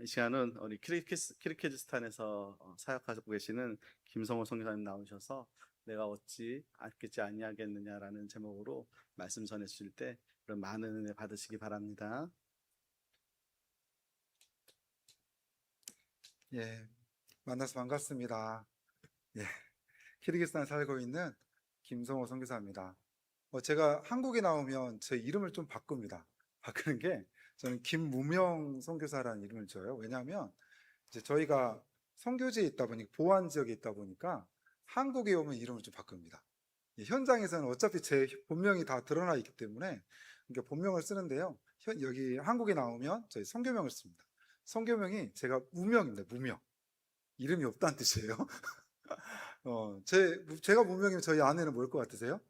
이 시간은 우리 키르기즈스탄에서 사역하고 계시는 김성호 선교사님 나오셔서 내가 어찌 아끼지 아니하겠느냐라는 제목으로 말씀 전해 주실 때 그런 많은 은혜 받으시기 바랍니다. 예, 만나서 반갑습니다. 예, 키르기스탄에 살고 있는 김성호 선교사입니다. 제가 한국에 나오면 제 이름을 좀 바꿉니다. 바꾸는 게 저는 김무명 선교사라는 이름을 줘요. 왜냐하면 이제 저희가 선교지에 있다 보니까 보안 지역에 있다 보니까 한국에 오면 이름을 좀 바꿉니다. 현장에서는 어차피 제 본명이 다 드러나 있기 때문에 그러니까 본명을 쓰는데요. 여기 한국에 나오면 저희 선교명을 씁니다. 선교명이 제가 무명입니다. 무명. 이름이 없다는 뜻이에요. 제가 무명이면 저희 아내는 뭘 것 같으세요?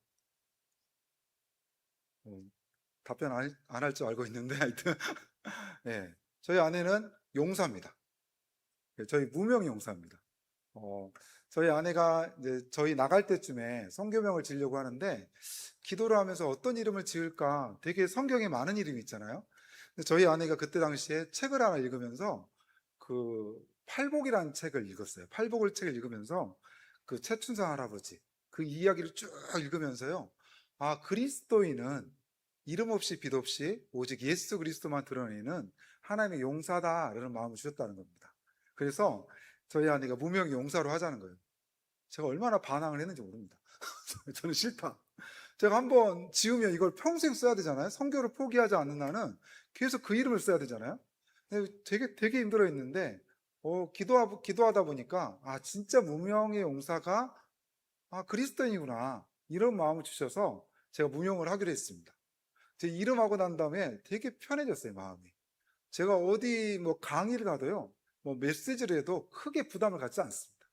답변 안 할 줄 알고 있는데, 하여튼. 네, 저희 아내는 용사입니다. 네, 저희 무명 용사입니다. 저희 아내가 이제 저희 나갈 때쯤에 성교명을 지으려고 하는데, 기도를 하면서 어떤 이름을 지을까 되게 성경에 많은 이름이 있잖아요. 근데 저희 아내가 그때 당시에 책을 하나 읽으면서 그 팔복이라는 책을 읽었어요. 팔복을 책을 읽으면서 그 최춘상 할아버지 그 이야기를 쭉 읽으면서요. 아, 그리스도인은 이름 없이 빛 없이 오직 예수 그리스도만 드러내는 하나님의 용사다라는 마음을 주셨다는 겁니다. 그래서 저희 아내가 무명 용사로 하자는 거예요. 제가 얼마나 반항을 했는지 모릅니다. 저는 싫다. 제가 한번 지으면 이걸 평생 써야 되잖아요. 성교를 포기하지 않는 한은 계속 그 이름을 써야 되잖아요. 되게 힘들어 했는데, 기도하다 보니까, 아, 진짜 무명의 용사가, 아, 그리스도인이구나. 이런 마음을 주셔서 제가 무명을 하기로 했습니다. 제 이름하고 난 다음에 되게 편해졌어요, 마음이. 제가 어디 뭐 강의를 가도요, 뭐 메시지를 해도 크게 부담을 갖지 않습니다.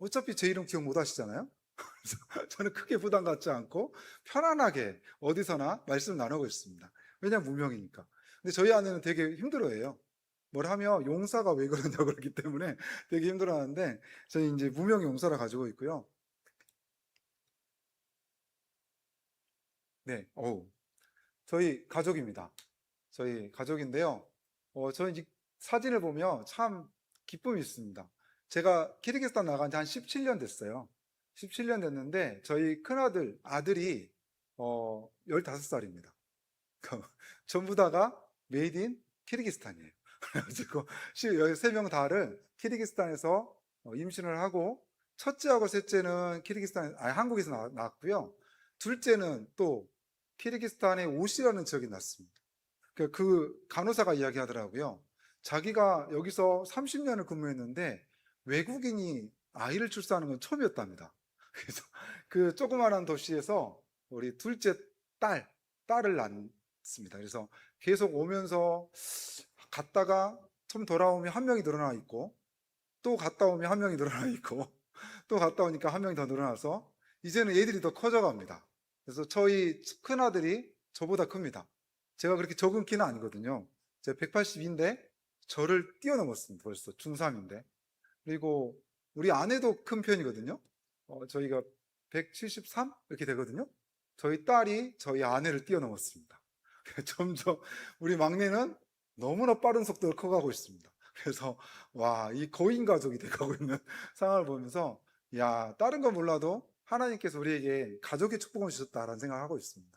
어차피 제 이름 기억 못 하시잖아요? 그래서 저는 크게 부담 갖지 않고 편안하게 어디서나 말씀 나누고 있습니다. 왜냐면 무명이니까. 근데 저희 아내는 되게 힘들어해요. 뭘 하면 용사가 왜 그러냐고 그러기 때문에 되게 힘들어하는데 저희 이제 무명 용사를 가지고 있고요. 네, 저희 가족입니다. 저희 가족인데요. 저희 이제 사진을 보면 참 기쁨이 있습니다. 제가 키르기스탄 나간 지 한 17년 됐어요. 17년 됐는데 저희 큰아들, 아들이 15살입니다. 전부 다가 메이드 인 키르기스탄이에요. 그래가지고 13명 다를 키르기스탄에서 임신을 하고 첫째하고 셋째는 한국에서 낳았고요. 둘째는 또 키르기스탄의 오시라는 지역에 낳습니다. 그 간호사가 이야기하더라고요. 자기가 여기서 30년을 근무했는데 외국인이 아이를 출산하는 건 처음이었답니다. 그래서 그 조그마한 도시에서 우리 둘째 딸을 낳습니다. 그래서 계속 오면서 갔다가 좀 돌아오면 한 명이 늘어나 있고 또 갔다 오면 한 명이 늘어나 있고 또 갔다 오니까 한 명이 더 늘어나서 이제는 애들이 더 커져갑니다. 그래서 저희 큰아들이 저보다 큽니다. 제가 그렇게 적은 키는 아니거든요. 제가 180인데 저를 뛰어넘었습니다. 벌써 중3인데. 그리고 우리 아내도 큰 편이거든요. 저희가 173 이렇게 되거든요. 저희 딸이 저희 아내를 뛰어넘었습니다. 점점 우리 막내는 너무나 빠른 속도로 커가고 있습니다. 그래서 와, 이 거인 가족이 돼가고 있는 상황을 보면서 야, 다른 건 몰라도 하나님께서 우리에게 가족의 축복을 주셨다라는 생각을 하고 있습니다.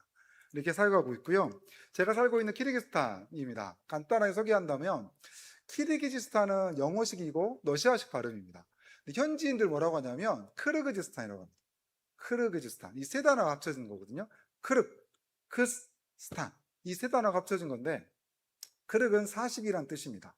이렇게 살아가고 있고요. 제가 살고 있는 키르기스탄입니다. 간단하게 소개한다면 키르기즈스탄은 영어식이고 러시아식 발음입니다. 현지인들 뭐라고 하냐면 크르그즈스탄이라고 합니다. 크르그즈스탄. 이 세 단어가 합쳐진 거거든요. 크스탄. 이 세 단어가 합쳐진 건데 크르그는 40이란 뜻입니다.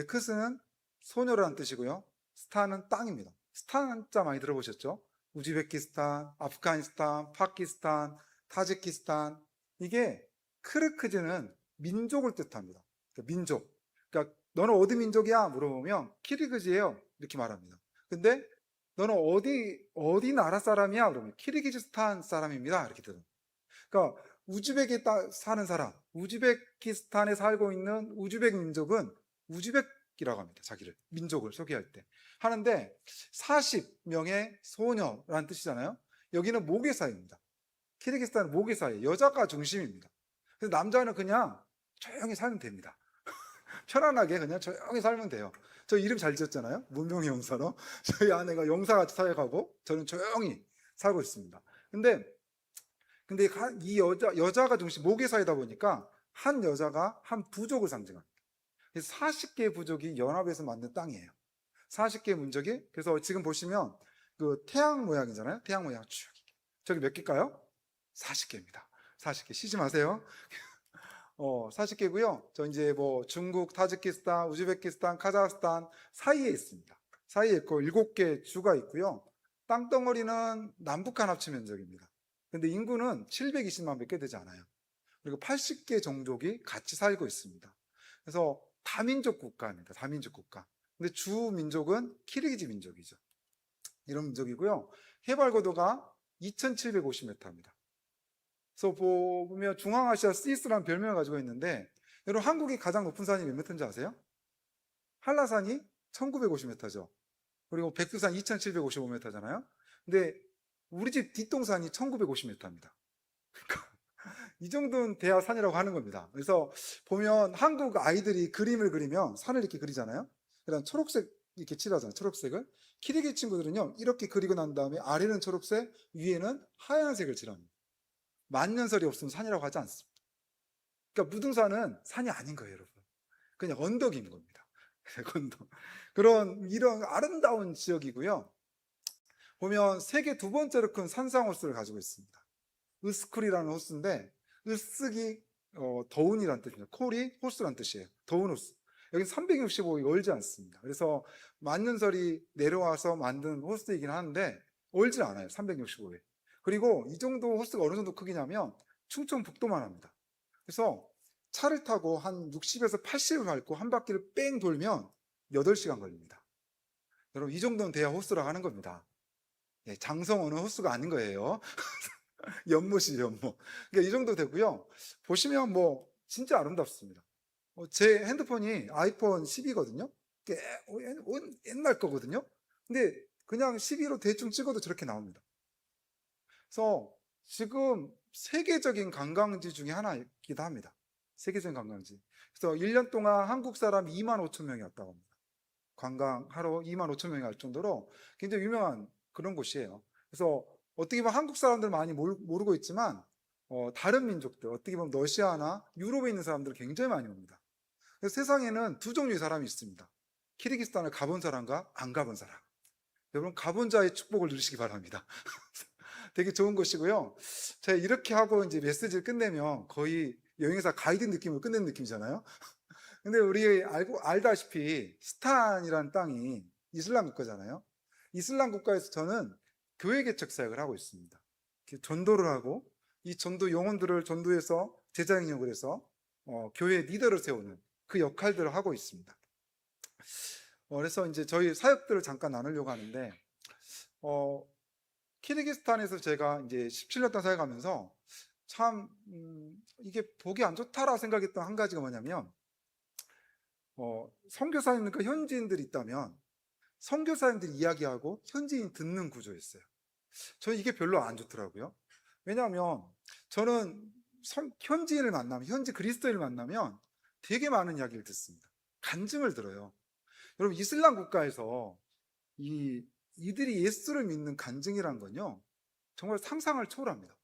크스는 소녀라는 뜻이고요. 스탄은 땅입니다. 스탄 한자 많이 들어보셨죠? 우즈베키스탄, 아프가니스탄, 파키스탄, 타지키스탄. 이게 크르크즈는 민족을 뜻합니다. 그러니까 민족. 그러니까 너는 어디 민족이야? 물어보면 키르기즈예요. 이렇게 말합니다. 근데 너는 어디 나라 사람이야? 그러면 키르기즈스탄 사람입니다. 이렇게 들어요. 그러니까 우즈벡에 사는 사람, 우즈베키스탄에 살고 있는 우즈벡 민족은 우즈벡이라고 합니다. 자기를 민족을 소개할 때 하는데 40명의 소녀라는 뜻이잖아요. 여기는 모계사입니다. 키르기스탄은 모계사예요. 여자가 중심입니다. 그래서 남자는 그냥 조용히 살면 됩니다. 편안하게 그냥 조용히 살면 돼요. 저 이름 잘 지었잖아요. 문명의 용사로. 저희 아내가 용사같이 사역하고 저는 조용히 살고 있습니다. 근데 이 여자가 중심 모계사이다 보니까 한 여자가 한 부족을 상징합니다. 그래서 40개의 부족이 연합해서 만든 땅이에요. 40개의 민족이. 그래서 지금 보시면 그 태양 모양이잖아요. 태양 모양 쭉. 저기 몇 개일까요? 40개입니다. 40개. 쉬지 마세요. 40개고요. 저 이제 뭐 중국, 타지키스탄, 우즈베키스탄, 카자흐스탄 사이에 있습니다. 사이에 있고 7개 주가 있고요. 땅덩어리는 남북한 합치 면적입니다. 근데 인구는 720만 밖에 되지 않아요. 그리고 80개 종족이 같이 살고 있습니다. 그래서 다민족 국가입니다. 다민족 국가. 근데 주 민족은 키르기즈 민족이죠. 이런 민족이고요. 해발 고도가 2,750m입니다. 그래서 보면 중앙아시아 스위스라는 별명을 가지고 있는데, 여러분 한국이 가장 높은 산이 몇 미터인지 아세요? 한라산이 1950m죠. 그리고 백두산 2755m잖아요. 근데 우리 집 뒷동산이 1950m입니다. 이 정도는 돼야 산이라고 하는 겁니다. 그래서 보면 한국 아이들이 그림을 그리면 산을 이렇게 그리잖아요. 그다음 초록색 이렇게 칠하잖아요. 초록색을. 키르기 친구들은요, 이렇게 그리고 난 다음에 아래는 초록색, 위에는 하얀색을 칠합니다. 만년설이 없으면 산이라고 하지 않습니다. 그러니까 무등산은 산이 아닌 거예요, 여러분. 그냥 언덕인 겁니다. 언덕. 이런 아름다운 지역이고요. 보면 세계 두 번째로 큰 산상 호수를 가지고 있습니다. 으스쿨이라는 호수인데, 으쓱이 더운이란 뜻입니다. 콜이 호수란 뜻이에요. 더운 호수. 여기 365일 얼지 않습니다. 그래서 만년설이 내려와서 만든 호수이긴 하는데 얼지 않아요. 365일. 그리고 이 정도 호수가 어느 정도 크기냐면 충청북도만 합니다. 그래서 차를 타고 한 60에서 80을 밟고 한 바퀴를 뺑 돌면 8시간 걸립니다. 여러분, 이 정도는 돼야 호수라고 하는 겁니다. 예, 장성호는 호수가 아닌 거예요. 연못이죠, 연못. 그러니까 이 정도 되고요. 보시면 뭐 진짜 아름답습니다. 제 핸드폰이 아이폰 10이거든요. 옛날 거거든요. 근데 그냥 12로 대충 찍어도 저렇게 나옵니다. 그래서 지금 세계적인 관광지 중에 하나이기도 합니다. 세계적인 관광지. 그래서 1년 동안 한국 사람 2만 5천 명이 왔다고 합니다. 관광하러 2만 5천 명이 갈 정도로 굉장히 유명한 그런 곳이에요. 그래서 어떻게 보면 한국 사람들 많이 모르고 있지만 다른 민족들, 어떻게 보면 러시아나 유럽에 있는 사람들 굉장히 많이 옵니다. 그래서 세상에는 두 종류의 사람이 있습니다. 키르기스탄을 가본 사람과 안 가본 사람. 여러분, 가본 자의 축복을 누리시기 바랍니다. 되게 좋은 곳이고요. 제가 이렇게 하고 이제 메시지를 끝내면 거의 여행사 가이드 느낌으로 끝내는 느낌이잖아요. 근데 우리 알다시피 스탄이라는 땅이 이슬람 국가잖아요. 이슬람 국가에서 저는 교회 개척 사역을 하고 있습니다. 전도를 하고 이 전도 영혼들을 전도해서 제자 영역을 해서 교회 리더를 세우는 그 역할들을 하고 있습니다. 그래서 이제 저희 사역들을 잠깐 나누려고 하는데, 키르기스탄에서 제가 이제 17년 동안 사역하면서 참 이게 보기 안 좋다라 생각했던 한 가지가 뭐냐면, 선교사님, 그러니까 현지인들이 있다면 선교사님들이 이야기하고 현지인 듣는 구조였어요. 저는 이게 별로 안 좋더라고요. 왜냐하면 저는 현지인을 만나면, 현지 그리스도인을 만나면 되게 많은 이야기를 듣습니다. 간증을 들어요. 여러분, 이슬람 국가에서 이들이 예수를 믿는 간증이란 건요, 정말 상상을 초월합니다.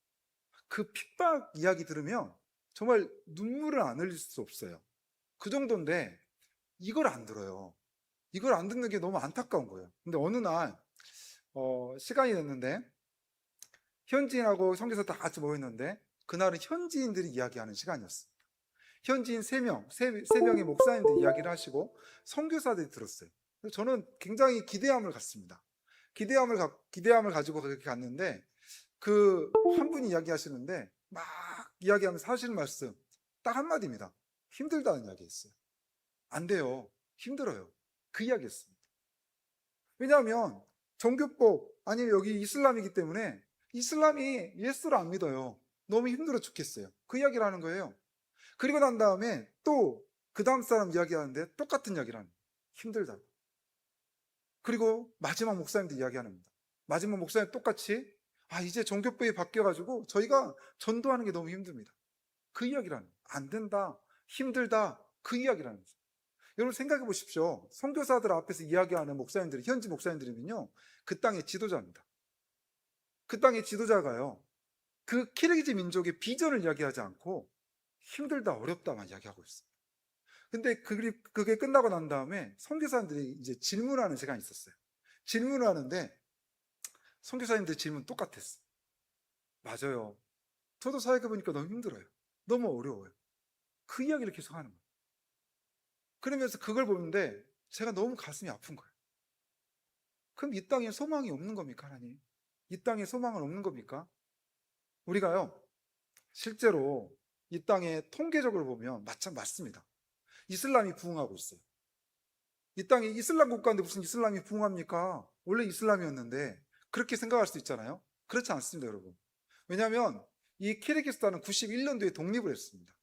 그 핍박 이야기 들으면 정말 눈물을 안 흘릴 수 없어요. 그 정도인데 이걸 안 들어요. 이걸 안 듣는 게 너무 안타까운 거예요. 근데 어느 날 시간이 됐는데 현지인하고 선교사 다 같이 모였는데, 그날은 현지인들이 이야기하는 시간이었습니다. 현지인 3명의 목사님들 이야기를 하시고 선교사들이 들었어요. 그래서 저는 굉장히 기대함을 갖습니다. 기대함을 가지고 그렇게 갔는데, 그 한 분이 이야기하시는데 막 이야기하면서 하시는 말씀 딱 한마디입니다. 힘들다는 이야기했어요. 안 돼요. 힘들어요. 그 이야기였습니다. 왜냐하면 종교법, 아니면 여기 이슬람이기 때문에 이슬람이 예수를 안 믿어요. 너무 힘들어 죽겠어요. 그 이야기를 하는 거예요. 그리고 난 다음에 또 그 다음 사람 이야기하는데 똑같은 이야기를 합니다. 힘들다. 그리고 마지막 목사님도 이야기하는 겁니다. 마지막 목사님 똑같이 이제 종교법이 바뀌어가지고 저희가 전도하는 게 너무 힘듭니다. 그 이야기를 하는 거예요. 안 된다, 힘들다, 그 이야기를 하는 거죠. 여러분 생각해 보십시오. 선교사들 앞에서 이야기하는 목사님들이, 현지 목사님들이면요, 그 땅의 지도자입니다. 그 땅의 지도자가요, 그 키르기즈 민족의 비전을 이야기하지 않고 힘들다, 어렵다만 이야기하고 있어요. 근데 그게 끝나고 난 다음에 선교사님들이 이제 질문하는 시간이 있었어요. 질문을 하는데 선교사님들 질문 똑같았어요. 맞아요. 저도 사역해 보니까 너무 힘들어요. 너무 어려워요. 그 이야기를 계속 하는 거예요. 그러면서 그걸 보는데 제가 너무 가슴이 아픈 거예요. 그럼 이 땅에 소망이 없는 겁니까, 하나님? 이 땅에 소망은 없는 겁니까? 우리가요, 실제로 이 땅에 통계적으로 보면 맞습니다. 이슬람이 부흥하고 있어요. 이 땅에 이슬람 국가인데 무슨 이슬람이 부흥합니까? 원래 이슬람이었는데, 그렇게 생각할 수 있잖아요. 그렇지 않습니다, 여러분. 왜냐하면 이 키르기스탄은 91년도에 독립을 했습니다.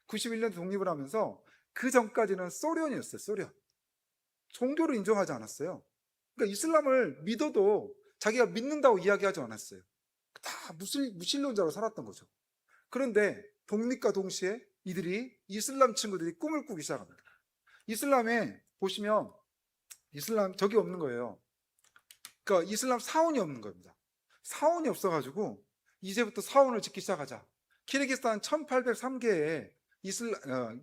91년도에 독립을 하면서 그 전까지는 소련이었어요. 소련. 종교를 인정하지 않았어요. 그러니까 이슬람을 믿어도 자기가 믿는다고 이야기하지 않았어요. 다 무신론자로 살았던 거죠. 그런데 독립과 동시에 이들이, 이슬람 친구들이 꿈을 꾸기 시작합니다. 이슬람에 보시면 이슬람 저기 없는 거예요. 그러니까 이슬람 사원이 없는 겁니다. 사원이 없어가지고 이제부터 사원을 짓기 시작하자. 키르기스탄 1803개의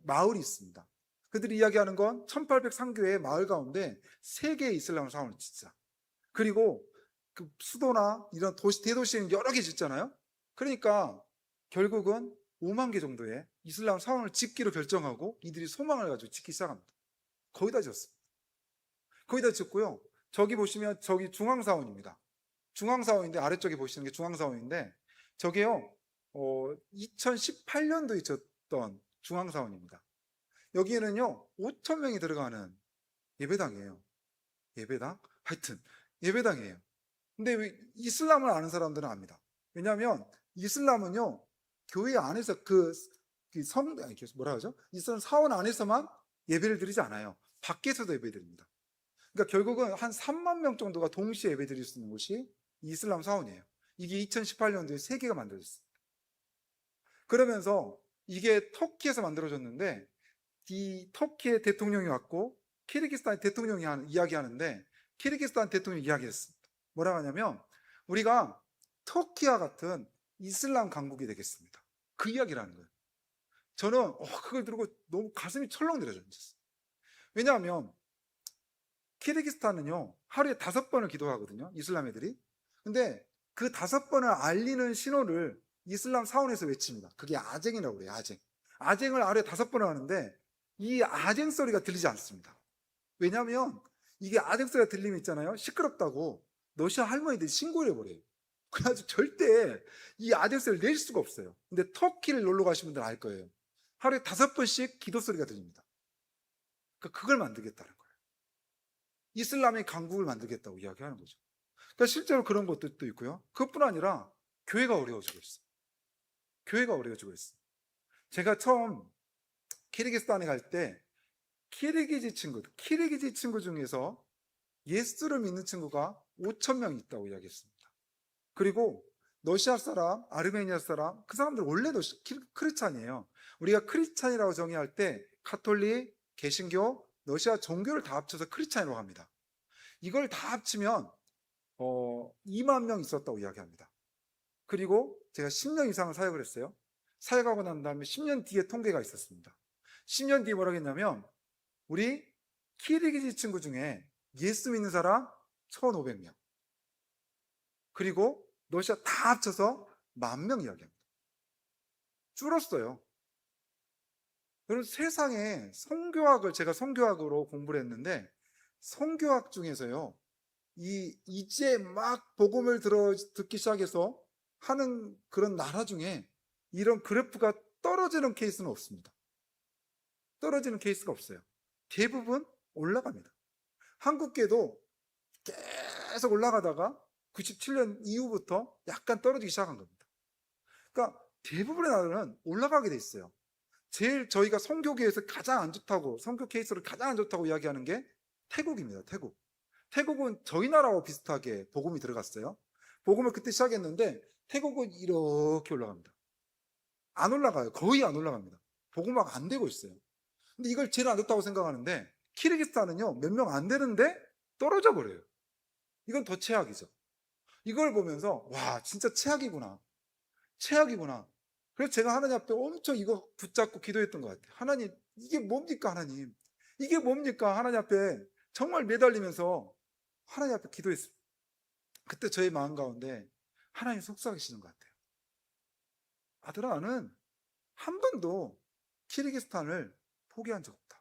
마을이 있습니다. 그들이 이야기하는 건 1803개의 마을 가운데 3개의 이슬람 사원을 짓자. 그리고 그 수도나 이런 대도시는 여러 개 짓잖아요. 그러니까 결국은 5만 개 정도의 이슬람 사원을 짓기로 결정하고 이들이 소망을 가지고 짓기 시작합니다. 거의 다 지었습니다. 거의 다 짓고요. 저기 보시면 저기 중앙사원입니다. 중앙사원인데, 아래쪽에 보시는 게 중앙사원인데, 저게요 2018년도에 짓던 중앙사원입니다. 여기에는요 5천 명이 들어가는 예배당이에요. 예배당? 하여튼 예배당이에요. 근데 왜 이슬람을 아는 사람들은 압니다. 왜냐하면 이슬람은요 교회 안에서 뭐라 하죠? 이슬람 사원 안에서만 예배를 드리지 않아요. 밖에서도 예배 드립니다. 그러니까 결국은 한 3만 명 정도가 동시에 예배 드릴 수 있는 곳이 이슬람 사원이에요. 이게 2018년도에 3개가 만들어졌어요. 그러면서 이게 터키에서 만들어졌는데, 이 터키의 대통령이 왔고 키르기스탄 대통령이 이야기하는데, 키르기스탄 대통령이 이야기했습니다. 뭐라고 하냐면, 우리가 터키와 같은 이슬람 강국이 되겠습니다. 그 이야기를 하는 거예요. 저는 그걸 들고 너무 가슴이 철렁 내려졌어요. 왜냐하면 키르기스탄은요 하루에 5번을 기도하거든요, 이슬람 애들이. 근데 그 5번을 알리는 신호를 이슬람 사원에서 외칩니다. 그게 아쟁이라고 그래요. 아쟁을 하루에 5번을 하는데 이 아쟁 소리가 들리지 않습니다. 왜냐하면 이게 아쟁 소리가 들리면 있잖아요, 시끄럽다고 러시아 할머니들이 신고를 해버려요. 그래가지고 절대 이 아쟁 소리를 낼 수가 없어요. 근데 터키를 놀러 가신 분들은 알 거예요. 하루에 5번씩 기도 소리가 들립니다. 그걸 만들겠다는 거예요. 이슬람의 강국을 만들겠다고 이야기하는 거죠. 그러니까 실제로 그런 것도 있고요. 그것뿐 아니라 교회가 어려워지고 있어요. 교회가 어려워지고 있어요. 제가 처음 키르기스탄에 갈 때 키르기즈 친구 중에서 예수를 믿는 친구가 5천 명 있다고 이야기했습니다. 그리고 러시아 사람, 아르메니아 사람, 그 사람들 원래 크리스찬이에요. 우리가 크리스찬이라고 정의할 때 가톨릭, 개신교, 러시아 종교를 다 합쳐서 크리스찬이라고 합니다. 이걸 다 합치면 2만 명 있었다고 이야기합니다. 그리고 제가 10년 이상을 사역을 했어요. 사역하고 난 다음에 10년 뒤에 통계가 있었습니다. 10년 뒤에 뭐라고 했냐면, 우리 키르기즈 친구 중에 예수 믿는 사람 1,500명, 그리고 러시아 다 합쳐서 10,000명 이야기합니다. 줄었어요. 여러분, 세상에 제가 성교학으로 공부를 했는데, 성교학 중에서요 이제 막 복음을 듣기 시작해서 하는 그런 나라 중에 이런 그래프가 떨어지는 케이스는 없습니다. 떨어지는 케이스가 없어요. 대부분 올라갑니다. 한국계도 계속 올라가다가 97년 이후부터 약간 떨어지기 시작한 겁니다. 그러니까 대부분의 나라는 올라가게 돼 있어요. 제일 저희가 선교계에서 가장 안 좋다고, 선교 케이스로 가장 안 좋다고 이야기하는 게 태국입니다. 태국은 저희 나라와 비슷하게 복음이 들어갔어요. 복음을 그때 시작했는데 태국은 이렇게 올라갑니다. 안 올라가요. 거의 안 올라갑니다. 복음화가 안 되고 있어요. 근데 이걸 제일 안 좋다고 생각하는데 키르기스탄은요 몇 명 안 되는데 떨어져 버려요. 이건 더 최악이죠. 이걸 보면서 와 진짜 최악이구나. 최악이구나. 그래서 제가 하나님 앞에 엄청 이거 붙잡고 기도했던 것 같아요. 하나님 이게 뭡니까 하나님. 이게 뭡니까 하나님 앞에 정말 매달리면서 하나님 앞에 기도했습니다. 그때 저의 마음 가운데 하나님 속삭이시는 것 같아요. 아들아 나는 한 번도 키르기스탄을 포기한 적 없다.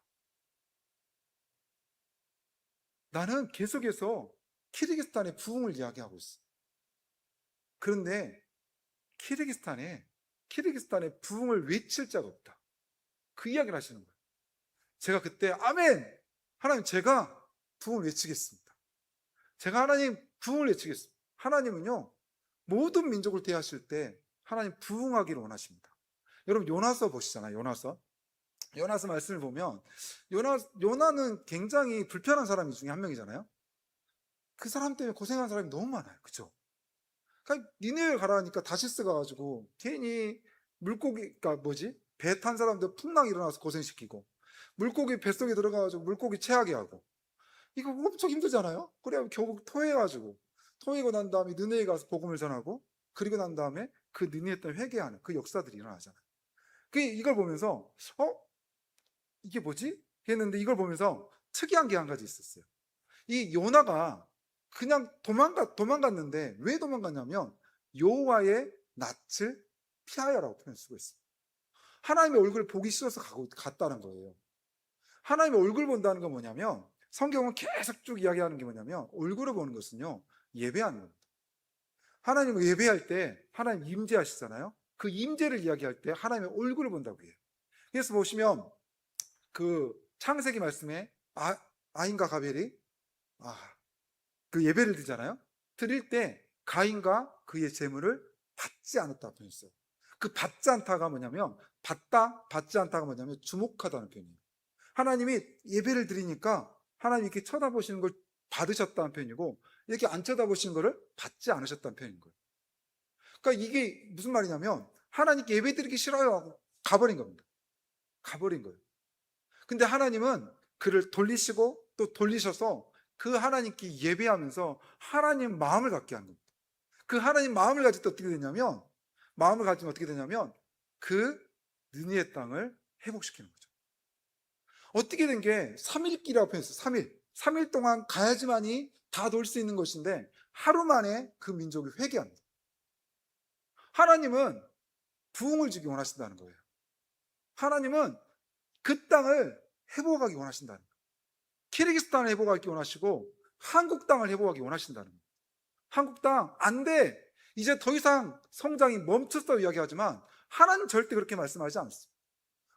나는 계속해서 키르기스탄의 부흥을 이야기하고 있어. 그런데 키르기스탄의 부흥을 외칠 자가 없다. 그 이야기를 하시는 거예요. 제가 그때 아멘! 하나님 제가 부흥을 외치겠습니다. 제가 하나님 부흥을 외치겠습니다. 하나님은요 모든 민족을 대하실 때 하나님 부흥하기를 원하십니다. 여러분 요나서 보시잖아요. 요나서 말씀을 보면 요나는 굉장히 불편한 사람 중에 한 명이잖아요. 그 사람 때문에 고생한 사람이 너무 많아요. 그죠? 그러니까 니네를 가라니까 다시스 가가지고 괜히 물고기가 배 탄 사람들 풍랑이 일어나서 고생시키고 물고기 뱃속에 들어가가지고 물고기 체하게 하고 이거 엄청 힘들잖아요. 그래 결국 토해고 난 다음에 느네에 가서 복음을 전하고 그리고 난 다음에 그 느네에 때문에 회개하는 그 역사들이 일어나잖아요. 이걸 보면서 이게 뭐지? 했는데 이걸 보면서 특이한 게 한 가지 있었어요. 이 요나가 그냥 도망갔는데 왜 도망갔냐면 여호와의 낯을 피하여라고 표현 쓰고 있어요. 하나님의 얼굴을 보기 싫어서 갔다는 거예요. 하나님의 얼굴 본다는 건 뭐냐면 성경은 계속 쭉 이야기하는 게 뭐냐면 얼굴을 보는 것은요 예배하는 겁니다. 하나님을 예배할 때 하나님 임재하시잖아요. 그 임재를 이야기할 때 하나님의 얼굴을 본다고 해요. 그래서 보시면 그 창세기 말씀에 아인과 가벨이 그 예배를 드리잖아요. 드릴 때 가인과 그의 재물을 받지 않았다고 표현했어요. 그 받지 않다가 뭐냐면 받지 않다가 뭐냐면 주목하다는 표현이에요. 하나님이 예배를 드리니까 하나님 이렇게 쳐다보시는 걸 받으셨다는 표현이고 이렇게 안 쳐다보시는 거를 받지 않으셨다는 표현인 거예요. 그러니까 이게 무슨 말이냐면 하나님께 예배 드리기 싫어요 하고 가버린 겁니다. 가버린 거예요. 근데 하나님은 그를 돌리시고 또 돌리셔서 그 하나님께 예배하면서 하나님 마음을 갖게 하는 겁니다. 그 하나님 마음을 가질 때 어떻게 되냐면 마음을 가지면 어떻게 되냐면 그 느니의 땅을 회복시키는 거죠. 어떻게 된 게 3일기라고 표현했어요. 3일 동안 가야지만이 다 돌 수 있는 것인데 하루 만에 그 민족이 회개합니다. 하나님은 부흥을 주기 원하신다는 거예요. 하나님은 그 땅을 회복하기 원하신다는 거예요. 키르기스탄을 회복하기 원하시고 한국 땅을 회복하기 원하신다는 거예요. 한국 땅 안 돼. 이제 더 이상 성장이 멈췄다고 이야기하지만 하나님 절대 그렇게 말씀하지 않습니다.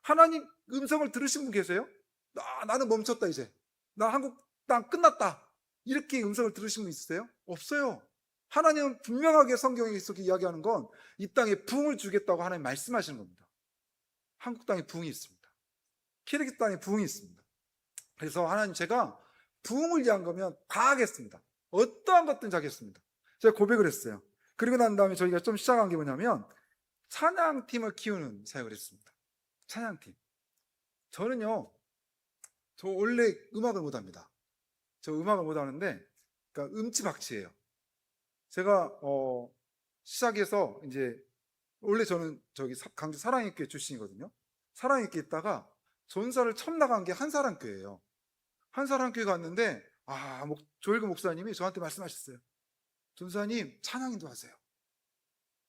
하나님 음성을 들으신 분 계세요? 나는 멈췄다 이제. 나 한국 땅 끝났다. 이렇게 음성을 들으신 분 있으세요? 없어요. 하나님은 분명하게 성경에 속에 이야기하는 건 이 땅에 부흥을 주겠다고 하나님 말씀하시는 겁니다. 한국 땅에 부흥이 있습니다. 키르기스탄에 부흥이 있습니다. 그래서 하나님 제가 부흥을 위한 거면 다 하겠습니다. 어떠한 것든 하겠습니다. 제가 고백을 했어요. 그리고 난 다음에 저희가 좀 시작한 게 뭐냐면 찬양팀을 키우는 사역을 했습니다. 찬양팀. 저는요, 저 원래 음악을 못합니다. 저 음악을 못하는데, 그러니까 음치박치예요. 제가 시작해서 이제 원래 저는 저기 강주 사랑의교회 출신이거든요. 사랑의교회 있다가 전사를 처음 나간 게 한사랑교회예요. 한사랑교회 갔는데 조일구 목사님이 저한테 말씀하셨어요. 전사님 찬양인도 하세요.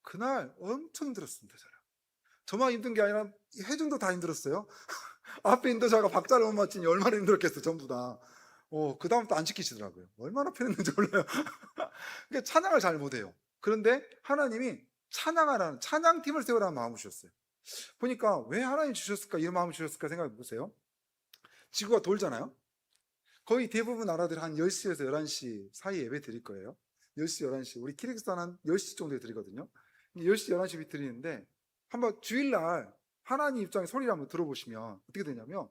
그날 엄청 힘들었습니다. 저만 힘든 게 아니라 회중도 다 힘들었어요. 앞에 인도자가 박자를 못 맞추니 얼마나 힘들었겠어요. 전부 다. 그 다음부터 안 지키시더라고요. 얼마나 편했는지 몰라요. 그러니까 찬양을 잘 못해요. 그런데 하나님이 찬양하라는 찬양팀을 세우라는 마음을 주셨어요. 보니까 왜 하나님 주셨을까 이런 마음을 주셨을까 생각해 보세요. 지구가 돌잖아요. 거의 대부분 나라들이 한 10시에서 11시 사이 예배 드릴 거예요. 10시, 11시. 우리 키르기스탄 한 10시 정도에 드리거든요. 10시, 11시 드리는데 한번 주일날 하나님 입장에 소리를 한번 들어보시면 어떻게 되냐면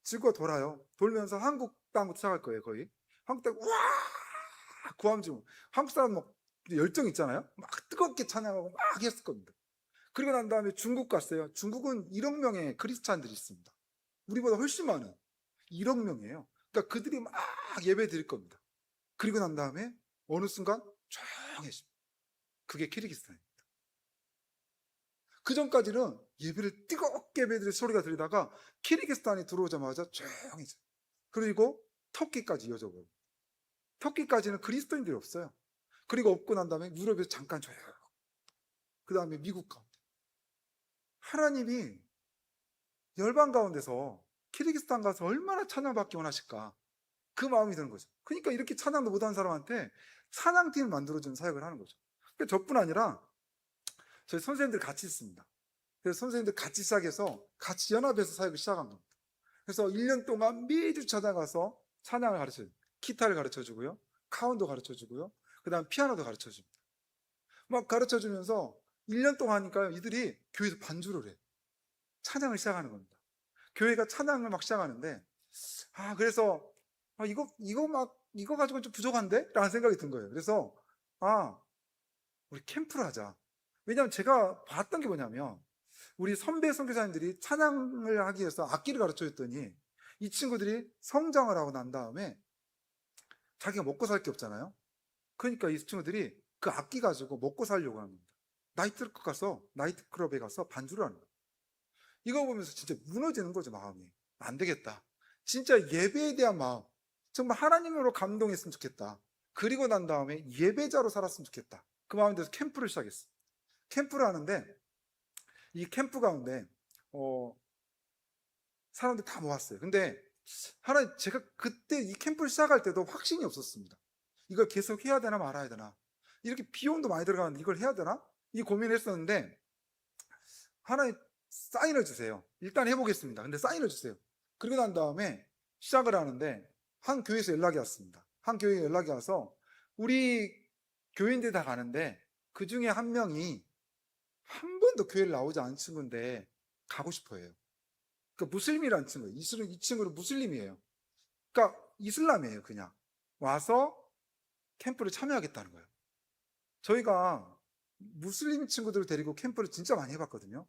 지구가 돌아요. 돌면서 한국 땅부터 시작할 거예요. 거의 한국 땅 와 구함지문 한국 사람 막 열정 있잖아요. 막 뜨겁게 찬양하고 막 했을 겁니다. 그리고 난 다음에 중국 갔어요. 중국은 1억 명의 크리스찬들이 있습니다. 우리보다 훨씬 많은 1억 명이에요. 그러니까 그들이 막 예배 드릴 겁니다. 그리고 난 다음에 어느 순간 조용해집니다. 그게 키르기스탄입니다. 그 전까지는 예배를 뜨겁게 예배드릴 소리가 들리다가 키르기스탄이 들어오자마자 조용해져요. 그리고 터키까지 이어져 버려요. 터키까지는 그리스도인들이 없어요. 그리고 없고 난 다음에 유럽에서 잠깐 조용. 그 다음에 미국 가운데. 하나님이 열방 가운데서 키르기스탄 가서 얼마나 찬양받기 원하실까? 그 마음이 드는 거죠. 그러니까 이렇게 찬양도 못하는 사람한테 찬양팀을 만들어주는 사역을 하는 거죠. 그러니까 저뿐 아니라 저희 선생님들 같이 있습니다. 그래서 선생님들 같이 시작해서 같이 연합해서 사역을 시작한 겁니다. 그래서 1년 동안 매주 찾아가서 찬양을 가르쳐줘요. 기타를 가르쳐주고요. 카운도 가르쳐주고요. 그 다음 피아노도 가르쳐줍니다. 막 가르쳐주면서 1년 동안 하니까 이들이 교회에서 반주를 해요. 찬양을 시작하는 겁니다. 교회가 찬양을 막 시작하는데, 그래서, 이거 가지고 좀 부족한데? 라는 생각이 든 거예요. 그래서, 우리 캠프를 하자. 왜냐하면 제가 봤던 게 뭐냐면, 우리 선배 선교사님들이 찬양을 하기 위해서 악기를 가르쳐 줬더니, 이 친구들이 성장을 하고 난 다음에, 자기가 먹고 살 게 없잖아요. 그러니까 이 친구들이 그 악기 가지고 먹고 살려고 하는 겁니다. 나이트클럽에 가서 반주를 하는 거예요. 이거 보면서 진짜 무너지는 거죠, 마음이. 안 되겠다. 진짜 예배에 대한 마음, 정말 하나님으로 감동했으면 좋겠다. 그리고 난 다음에 예배자로 살았으면 좋겠다. 그 마음에 대해서 캠프를 시작했어요. 캠프를 하는데 이 캠프 가운데 사람들 다 모았어요. 근데 제가 그때 이 캠프를 시작할 때도 확신이 없었습니다. 이걸 계속 해야 되나 말아야 되나. 이렇게 비용도 많이 들어가는데 이걸 해야 되나? 이 고민을 했었는데 하나님 사인을 주세요. 일단 해보겠습니다. 근데 사인을 주세요. 그리고 난 다음에 시작을 하는데 한 교회에서 연락이 왔습니다. 한 교회에 연락이 와서 우리 교인들이 다 가는데 그 중에 한 명이 한 번도 교회를 나오지 않은 친구인데 가고 싶어 해요. 그러니까 무슬림이라는 친구예요. 이 친구는 무슬림이에요. 그러니까 이슬람이에요. 그냥 와서 캠프를 참여하겠다는 거예요. 저희가 무슬림 친구들을 데리고 캠프를 진짜 많이 해봤거든요.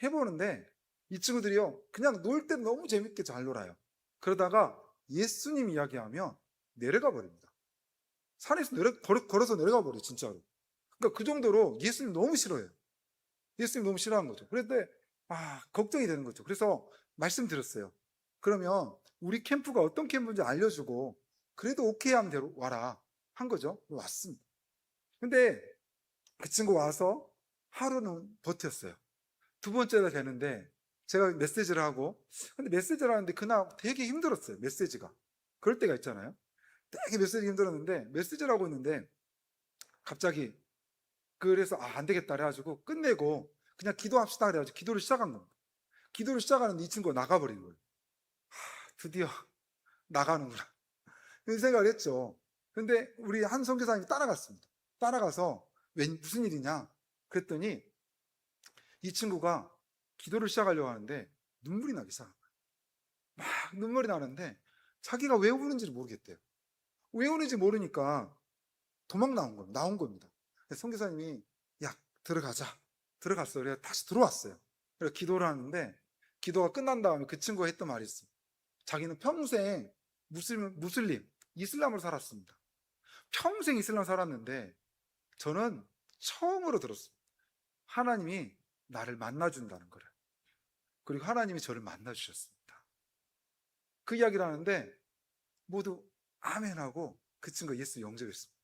해보는데 이 친구들이요 그냥 놀 때 너무 재밌게 잘 놀아요. 그러다가 예수님 이야기하면 내려가 버립니다. 산에서 걸어서 내려가 버려요. 진짜로. 그러니까 그 정도로 예수님 너무 싫어해요. 예수님 너무 싫어하는 거죠. 그런데 걱정이 되는 거죠. 그래서 말씀드렸어요. 그러면 우리 캠프가 어떤 캠프인지 알려주고 그래도 오케이 하면 와라 한 거죠. 왔습니다. 근데 그 친구 와서 하루는 버텼어요. 두 번째가 되는데 제가 메시지를 하고 근데 메시지를 하는데 그날 되게 힘들었어요. 메시지가. 그럴 때가 있잖아요. 되게 메시지 힘들었는데 메시지를 하고 있는데 갑자기 그래서 안 되겠다 그래가지고 끝내고 그냥 기도합시다 그래가지고 기도를 시작한 겁니다. 기도를 시작하는데 이 친구가 나가버린 거예요. 드디어 나가는구나 이런 생각을 했죠. 근데 우리 한 선교사님이 따라갔습니다. 따라가서 무슨 일이냐 그랬더니 이 친구가 기도를 시작하려고 하는데 눈물이 나기 시작한 거예요. 막 눈물이 나는데 자기가 왜 우는지를 모르겠대요. 왜 우는지 모르니까 나온 겁니다. 선교사님이 야 들어가자. 들어갔어요. 그래서 다시 들어왔어요. 그래서 기도를 하는데 기도가 끝난 다음에 그 친구가 했던 말이 있어요. 자기는 평생 무슬림, 이슬람으로 살았습니다. 평생 이슬람 살았는데 저는 처음으로 들었습니다. 하나님이 나를 만나준다는 거를. 그리고 하나님이 저를 만나주셨습니다. 그 이야기를 하는데 모두 아멘하고 그 친구가 예수 영접했습니다.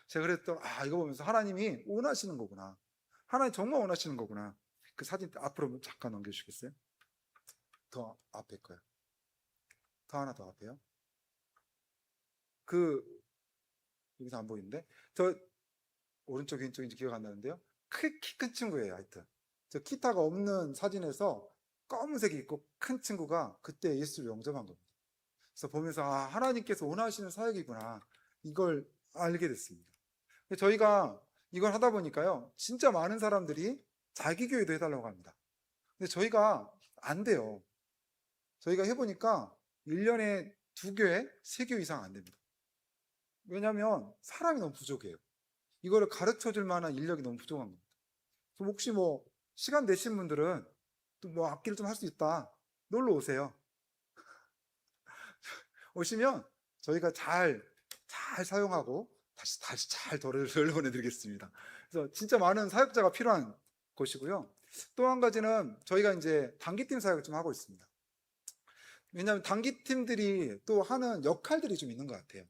제가 그랬더니 이거 보면서 하나님이 원하시는 거구나. 하나님 정말 원하시는 거구나. 그 사진 앞으로 잠깐 넘겨주시겠어요? 더 앞에 거요. 더 하나 더 앞에요. 여기서 안 보이는데? 저 오른쪽 왼쪽인지 기억 안 나는데요. 키 큰 친구예요. 하여튼 저 기타가 없는 사진에서 검은색이 있고 큰 친구가 그때 예수를 영접한 겁니다. 그래서 보면서 하나님께서 원하시는 사역이구나 이걸 알게 됐습니다. 저희가 이걸 하다 보니까요 진짜 많은 사람들이 자기 교회도 해달라고 합니다. 근데 저희가 안 돼요. 저희가 해보니까 1년에 2교회, 3교회 이상 안 됩니다. 왜냐하면 사람이 너무 부족해요. 이거를 가르쳐 줄 만한 인력이 너무 부족한 겁니다. 혹시 시간 되신 분들은 또 악기를 좀 할 수 있다. 놀러 오세요. 오시면 저희가 잘 사용하고 다시 잘 돌려보내드리겠습니다. 그래서 진짜 많은 사역자가 필요한 곳이고요. 또 한 가지는 저희가 이제 단기팀 사역을 좀 하고 있습니다. 왜냐하면 단기팀들이 또 하는 역할들이 좀 있는 것 같아요.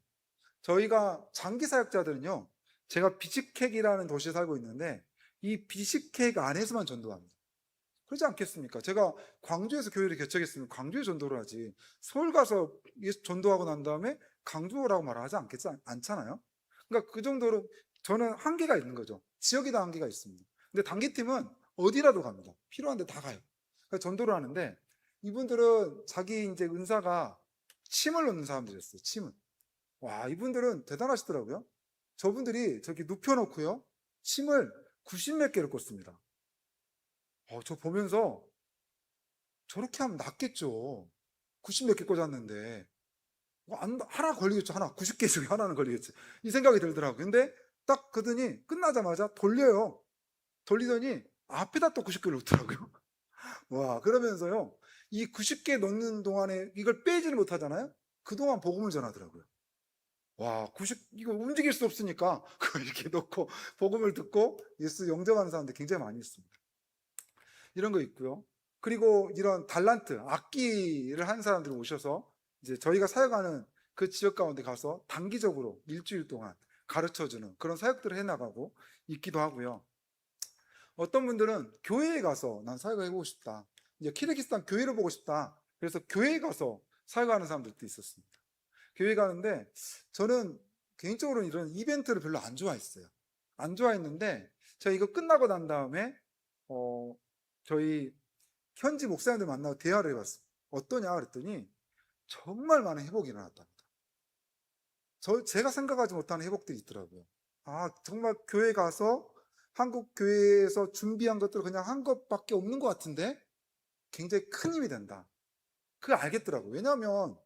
저희가 장기 사역자들은요, 제가 비시캑이라는 도시에 살고 있는데 이 비시캑 안에서만 전도합니다. 그렇지 않겠습니까? 제가 광주에서 교회를 개척했으면 광주에 전도를 하지, 서울 가서 전도하고 난 다음에 강주라고 말하지 않잖아요. 그러니까 그 정도로 저는 한계가 있는 거죠. 지역에 다 한계가 있습니다. 근데 단기팀은 어디라도 갑니다. 필요한 데 다 가요. 그러니까 전도를 하는데, 이분들은 자기 이제 은사가 침을 놓는 사람들이었어요. 침을. 와, 이분들은 대단하시더라고요. 저분들이 저기 눕혀놓고요, 침을 90몇 개를 꽂습니다. 저 보면서 저렇게 하면 낫겠죠. 90몇 개 꽂았는데 하나 걸리겠죠. 하나 90개 중에 하나는 걸리겠지, 이 생각이 들더라고요. 근데 딱 그더니 끝나자마자 돌려요. 돌리더니 앞에다 또 90개를 놓더라고요. 와, 그러면서요, 이 90개 놓는 동안에 이걸 빼지를 못하잖아요. 그동안 복음을 전하더라고요. 와, 이거 움직일 수 없으니까 그걸 이렇게 놓고 복음을 듣고 예수 영접하는 사람들 굉장히 많이 있습니다. 이런 거 있고요. 그리고 이런 달란트, 악기를 하는 사람들이 오셔서 이제 저희가 사역하는 그 지역 가운데 가서 단기적으로 일주일 동안 가르쳐주는 그런 사역들을 해나가고 있기도 하고요. 어떤 분들은 교회에 가서 난 사역을 해보고 싶다, 이제 키르기스탄 교회를 보고 싶다, 그래서 교회에 가서 사역하는 사람들도 있었습니다. 교회 가는데 저는 개인적으로 이런 이벤트를 별로 안 좋아했어요. 안 좋아했는데 제가 이거 끝나고 난 다음에 저희 현지 목사님들 만나고 대화를 해봤어요. 어떠냐 그랬더니 정말 많은 회복이 일어났답니다. 제가 생각하지 못하는 회복들이 있더라고요. 아, 정말 교회 가서 한국 교회에서 준비한 것들을 그냥 한 것밖에 없는 것 같은데 굉장히 큰 힘이 된다, 그걸 알겠더라고요. 왜냐하면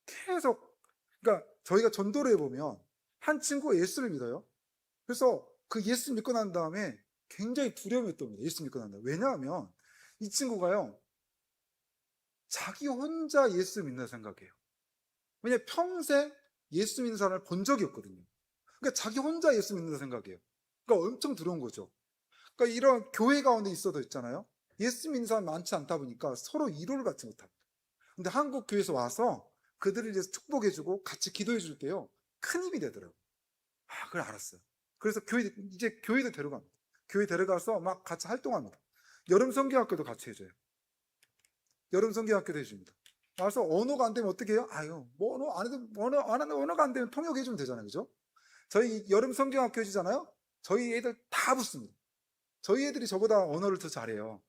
계속, 그러니까 저희가 전도를 해보면 한 친구가 예수를 믿어요. 그래서 그 예수 믿고 난 다음에 굉장히 두려움이 또 옵니다. 예수 믿고 난 다음에. 왜냐하면 이 친구가요, 자기 혼자 예수 믿는 생각이에요. 왜냐하면 평생 예수 믿는 사람을 본 적이 없거든요. 그러니까 자기 혼자 예수 믿는다 생각이에요. 그러니까 엄청 두려운 거죠. 그러니까 이런 교회 가운데 있어도 있잖아요, 예수 믿는 사람이 많지 않다 보니까 서로 위로를 받지 못합니다. 근데 한국 교회에서 와서 그들을 위해서 축복해주고 같이 기도해줄 때요, 큰 힘이 되더라고요. 아, 그걸 알았어요. 그래서 이제 교회도 데려갑니다. 교회 데려가서 막 같이 활동합니다. 여름 성경학교도 같이 해줘요. 여름 성경학교도 해줍니다. 와서 언어가 안 되면 어떻게 해요? 아유, 뭐 언어가 안 되면 통역해주면 되잖아요. 그죠? 저희 여름 성경학교 해주잖아요? 저희 애들 다 붙습니다. 저희 애들이 저보다 언어를 더 잘해요.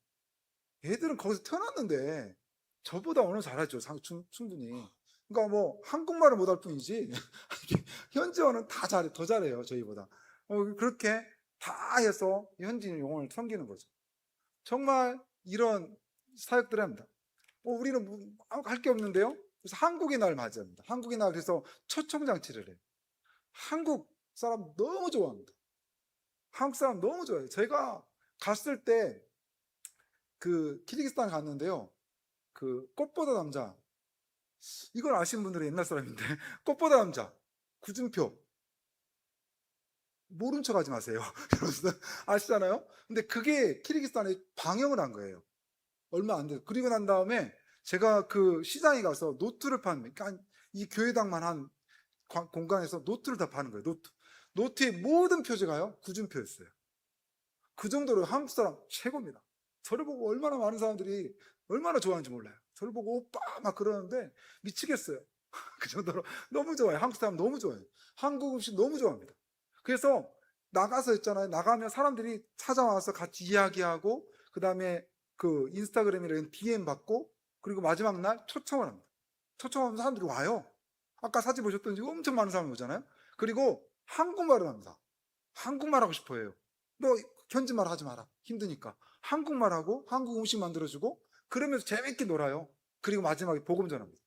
애들은 거기서 태어났는데 저보다 언어 잘하죠. 충분히. 그러니까 뭐 한국말을 못할 뿐이지 현지어는 다 더 잘해요. 저희보다. 그렇게 다 해서 현지 영혼을 섬기는 거죠. 정말 이런 사역들을 합니다. 우리는 할 게 없는데요. 그래서 한국의 날 맞이합니다. 한국의 날, 그래서 초청장치를 해요. 한국 사람 너무 좋아합니다. 한국 사람 너무 좋아해요. 제가 갔을 때 그 키르기스탄 갔는데요, 그 꽃보다 남자, 이걸 아시는 분들은 옛날 사람인데 꽃보다 남자 구준표, 모른 척 하지 마세요. 여러분 아시잖아요? 근데 그게 키르기스탄에 방영을 한 거예요. 얼마 안 돼요. 그리고 난 다음에 제가 그 시장에 가서 노트를 그러니까 이 교회당만 한 공간에서 노트를 다 파는 거예요. 노트의 모든 표지가요, 구준표였어요. 그 정도로 한국 사람 최고입니다. 저를 보고 얼마나 많은 사람들이 얼마나 좋아하는지 몰라요. 저를 보고 오빠 막 그러는데 미치겠어요. 그 정도로 너무 좋아요. 한국 사람 너무 좋아해요. 한국 음식 너무 좋아합니다. 그래서 나가서 있잖아요. 나가면 사람들이 찾아와서 같이 이야기하고, 그 다음에 그 인스타그램이나 DM 받고, 그리고 마지막 날 초청을 합니다. 초청하면 사람들이 와요. 아까 사진 보셨던지 엄청 많은 사람이 오잖아요. 그리고 한국말을 합니다. 한국말 하고 싶어 해요. 너 현지말 하지 마라, 힘드니까. 한국말하고 한국 음식 만들어주고 그러면서 재밌게 놀아요. 그리고 마지막에 복음 전합니다.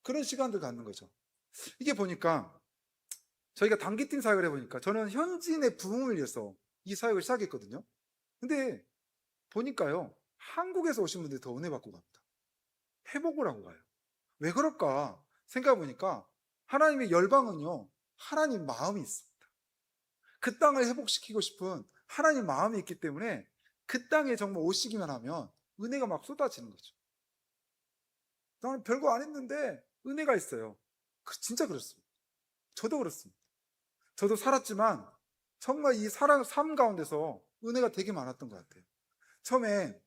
그런 시간들 갖는 거죠. 이게 보니까 저희가 단기팀 사역을 해보니까 저는 현지인의 부흥을 위해서 이 사역을 시작했거든요. 근데 보니까요, 한국에서 오신 분들이 더 은혜 받고 갑니다. 회복을 하고 가요. 왜 그럴까 생각해 보니까 하나님의 열방은요, 하나님 마음이 있습니다. 그 땅을 회복시키고 싶은 하나님 마음이 있기 때문에 그 땅에 정말 오시기만 하면 은혜가 막 쏟아지는 거죠. 나는 별거 안 했는데 은혜가 있어요. 진짜 그렇습니다. 저도 그렇습니다. 저도 살았지만 정말 이 삶 가운데서 은혜가 되게 많았던 것 같아요. 처음에